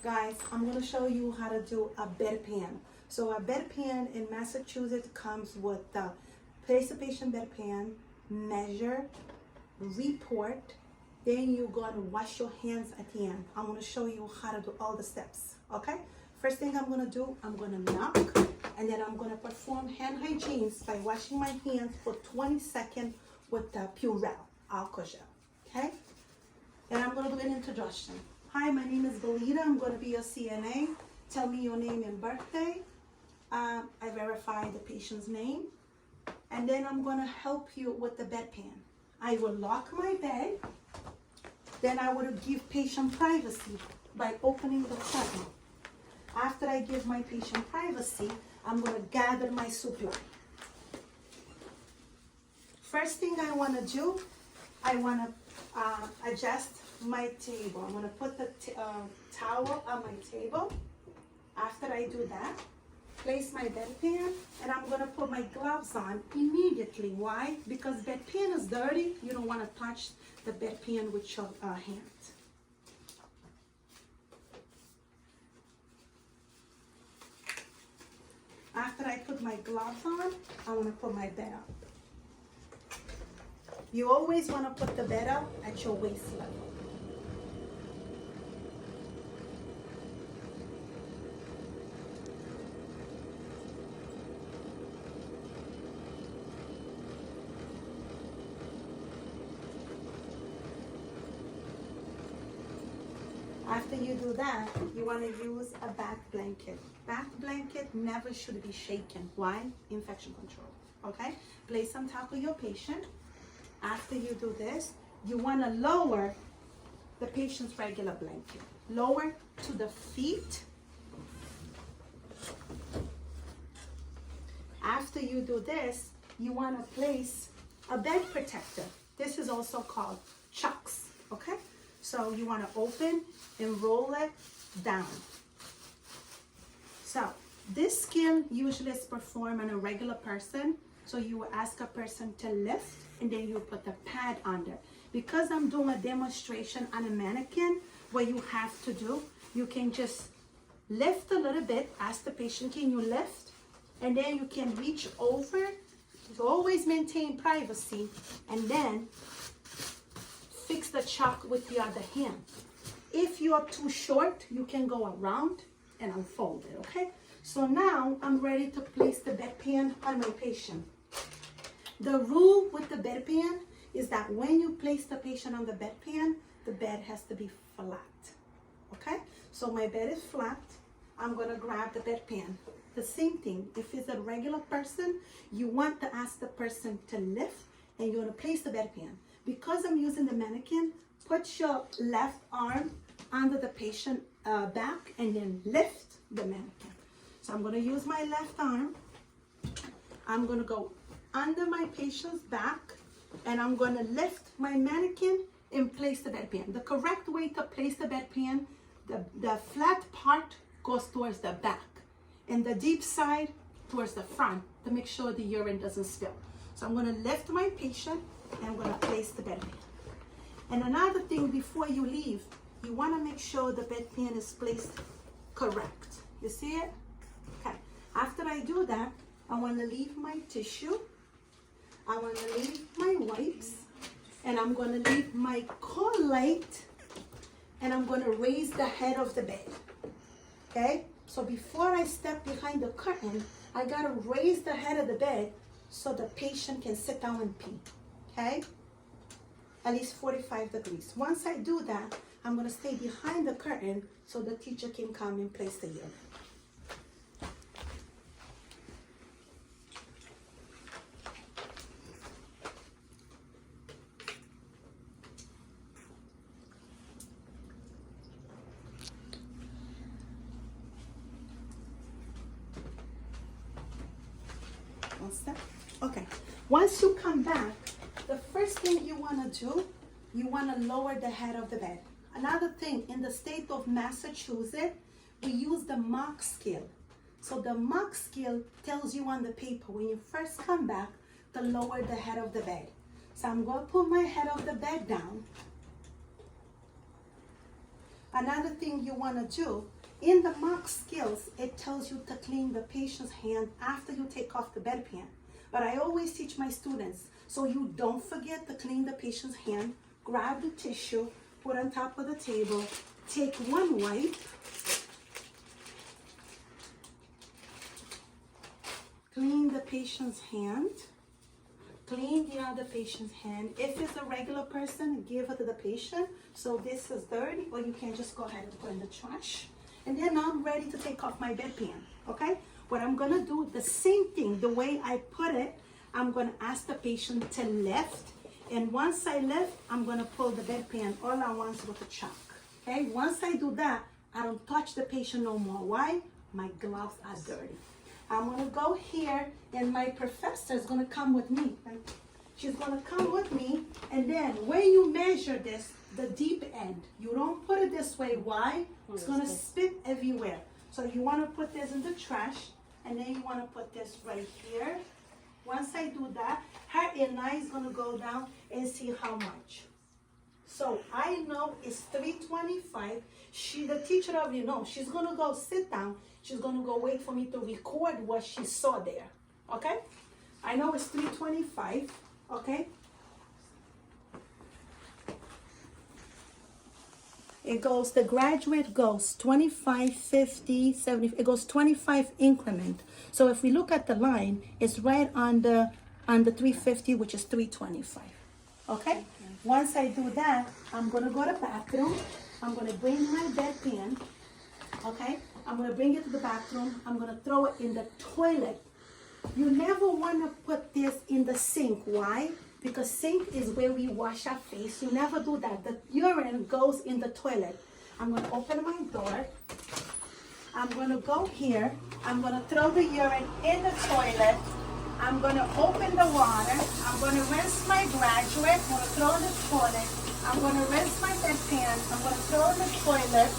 Guys, I'm going to show you how to do a bedpan. So a bedpan in Massachusetts comes with the place the patient bedpan, measure, report, then you're going to wash your hands at the end. I'm going to show you how to do all the steps, okay? First thing I'm going to do, I'm going to knock, and then I'm going to perform hand hygiene by washing my hands for 20 seconds with the Purell alcohol gel, okay? And I'm going to do an introduction. Hi, my name is Belita. I'm going to be a CNA. Tell me your name and birthday. I verify the patient's name. And then I'm going to help you with the bedpan. I will lock my bed. Then I will give patient privacy by opening the curtain. After I give my patient privacy, I'm going to gather my supply. First thing I want to do, I want to adjust my table. I'm going to put the towel on my table. After I do that, place my bedpan, and I'm going to put my gloves on immediately. Why? Because bedpan is dirty. You don't want to touch the bedpan with your hands. After I put my gloves on, I want to put my bed up. You always want to put the bed up at your waist level. After you do that, you want to use a bath blanket. Bath blanket never should be shaken. Why? Infection control, okay? Place on top of your patient. After you do this, you want to lower the patient's regular blanket. Lower to the feet. After you do this, you want to place a bed protector. This is also called chucks, okay? So you want to open and roll it down. So this skill usually is performed on a regular person. So you will ask a person to lift, and then you put the pad under. Because I'm doing a demonstration on a mannequin, what you have to do, you can just lift a little bit, ask the patient, can you lift? And then you can reach over, to always maintain privacy, and then fix the chuck with the other hand. If you are too short, you can go around and unfold it, okay? So now I'm ready to place the bedpan on my patient. The rule with the bedpan is that when you place the patient on the bedpan, the bed has to be flat, okay? So my bed is flat. I'm gonna grab the bedpan. The same thing, if it's a regular person, you want to ask the person to lift, and you're gonna place the bedpan. Because I'm using the mannequin, put your left arm under the patient back and then lift the mannequin. So I'm gonna use my left arm. I'm gonna go under my patient's back, and I'm gonna lift my mannequin and place the bedpan. The correct way to place the bedpan, the flat part goes towards the back, and the deep side towards the front to make sure the urine doesn't spill. So I'm gonna lift my patient, and I'm gonna place the bedpan. And another thing, before you leave, you wanna make sure the bedpan is placed correct. You see it? Okay. After I do that, I wanna leave my tissue. I wanna leave my wipes. And I'm gonna leave my call light. And I'm gonna raise the head of the bed. Okay? So before I step behind the curtain, I gotta raise the head of the bed so the patient can sit down and pee. Okay? At least 45 degrees. Once I do that, I'm gonna stay behind the curtain so the teacher can come and place the urine. One step. Okay. Once you come back, the first thing you want to do, you want to lower the head of the bed. Another thing, in the state of Massachusetts, we use the mock scale. So the mock scale tells you on the paper when you first come back to lower the head of the bed. So I'm going to put my head of the bed down. Another thing you want to do, in the mock skills, it tells you to clean the patient's hand after you take off the bedpan. But I always teach my students, so you don't forget to clean the patient's hand, grab the tissue, put on top of the table, take one wipe, clean the patient's hand, clean the other patient's hand. If it's a regular person, give it to the patient. So this is dirty, or you can just go ahead and put in the trash. And then I'm ready to take off my bedpan, okay? What I'm gonna do, the same thing, the way I put it, I'm gonna ask the patient to lift. And once I lift, I'm gonna pull the bedpan all at once with a chalk, okay? Once I do that, I don't touch the patient no more. Why? My gloves are dirty. I'm gonna go here, and my professor is gonna come with me. She's gonna come with me, and then when you measure this, the deep end, you don't put it this way. Why? It's gonna spit everywhere. So you wanna put this in the trash, and then you wanna put this right here. Once I do that, her inner is gonna go down and see how much. So I know it's 325. The teacher already knows. She's gonna go sit down. She's gonna go wait for me to record what she saw there, okay? I know it's 325, okay? It goes, the graduate goes 25, 50, 70, it goes 25 increment. So if we look at the line, it's right on the 350, which is 325, okay? Once I do that, I'm gonna go to the bathroom. I'm gonna bring my bedpan, okay? I'm gonna bring it to the bathroom. I'm gonna throw it in the toilet. You never wanna put this in the sink. Why? Because sink is where we wash our face. You never do that. The urine goes in the toilet. I'm gonna open my door. I'm gonna go here. I'm gonna throw the urine in the toilet. I'm gonna open the water. I'm gonna rinse my graduate. I'm gonna throw in the toilet. I'm gonna rinse my bedpan. I'm gonna throw in the toilet.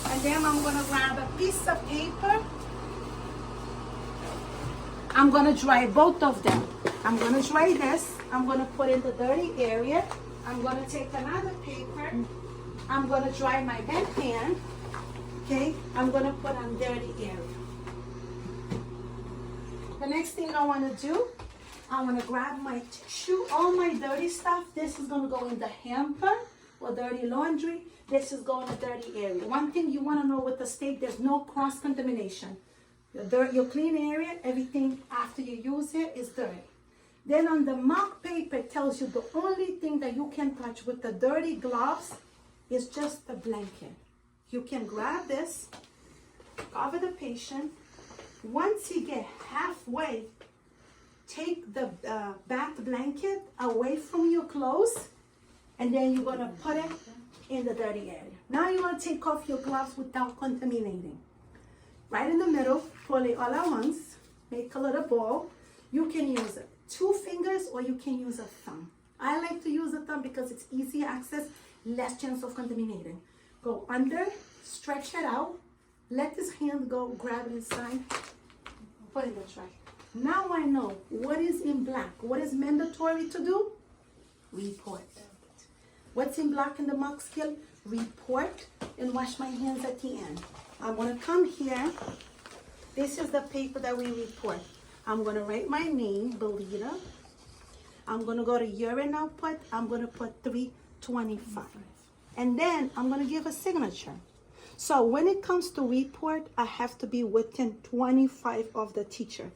And then I'm gonna grab a piece of paper. I'm gonna dry both of them. I'm gonna dry this. I'm gonna put in the dirty area. I'm gonna take another paper. I'm gonna dry my bedpan. Okay, I'm gonna put on dirty area. The next thing I wanna do, I wanna grab my tissue, all my dirty stuff. This is gonna go in the hamper or dirty laundry. This is going to dirty area. One thing you want to know with the steak, there's no cross-contamination. Your clean area, everything after you use it is dirty. Then on the mock paper, it tells you the only thing that you can touch with the dirty gloves is just the blanket. You can grab this, cover the patient. Once you get halfway, take the bath blanket away from your clothes, and then you're going to put it in the dirty area. Now you want to take off your gloves without contaminating. Right in the middle, pull it all at once, make a little ball. You can use 2 fingers or you can use a thumb. I like to use a thumb because it's easy access, less chance of contaminating. Go under, stretch it out, let this hand go, grab it inside, put it in the trash. Now I know what is in black. What is mandatory to do? Report. What's in black in the mock skill? Report and wash my hands at the end. I'm gonna come here. This is the paper that we report. I'm gonna write my name, Belita. I'm gonna go to urine output. I'm gonna put 325. And then I'm gonna give a signature. So when it comes to report, I have to be within 25 of the teacher.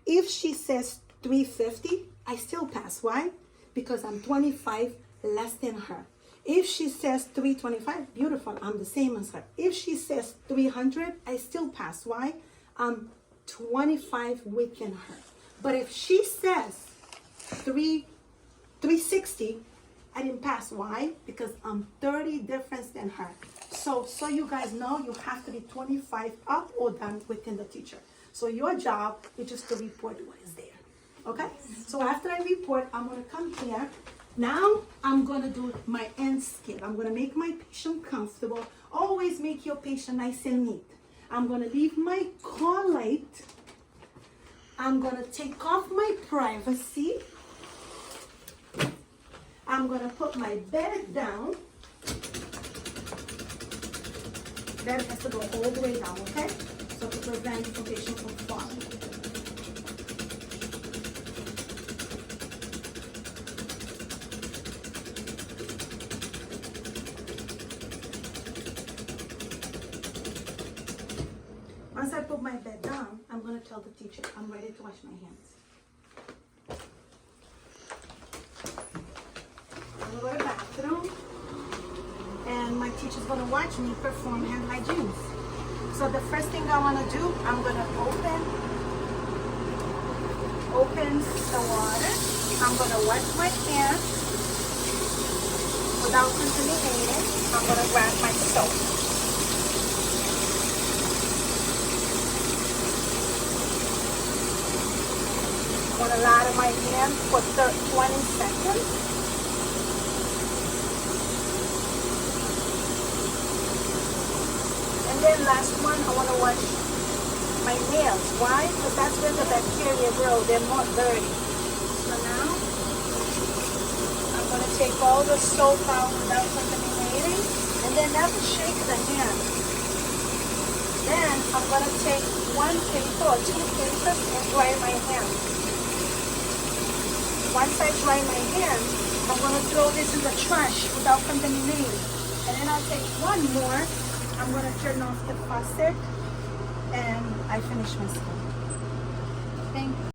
If she says 350, I still pass. Why? Because I'm 25 less than her. If she says 325, beautiful, I'm the same as her. If she says 300, I still pass. Why? I'm 25 within her. But if she says 360, I didn't pass. Why? Because I'm 30 difference than her. So you guys know you have to be 25 up or down within the teacher. So your job is just to report what is there. Okay? So after I report, I'm going to come here. Now I'm going to do my end skill. I'm going to make my patient comfortable. Always make your patient nice and neat. I'm going to leave my car light. I'm going to take off my privacy. I'm going to put my bed down. That has to go all the way down, okay? So to prevent the foundation from falling. Once I put my bed down, I'm going to tell the teacher I'm ready to wash my hands. I'm going to go to the bathroom, and my teacher's going to watch me perform hand hygiene. So the first thing I want to do, I'm going to open the water. I'm going to wash my hands without contaminating. I'm going to grab my soap. I'm going to lather my hand for 20 seconds. And then last one, I want to wash my nails. Why? Because that's where the bacteria grow. They're more dirty. So now, I'm going to take all the soap out without contaminating. And then never shake the hand. Then I'm going to take one paper or two papers and dry my hands. Once I dry my hands, I'm going to throw this in the trash without contaminating. And then I'll take one more. I'm going to turn off the faucet and I finish my skill. Thank you.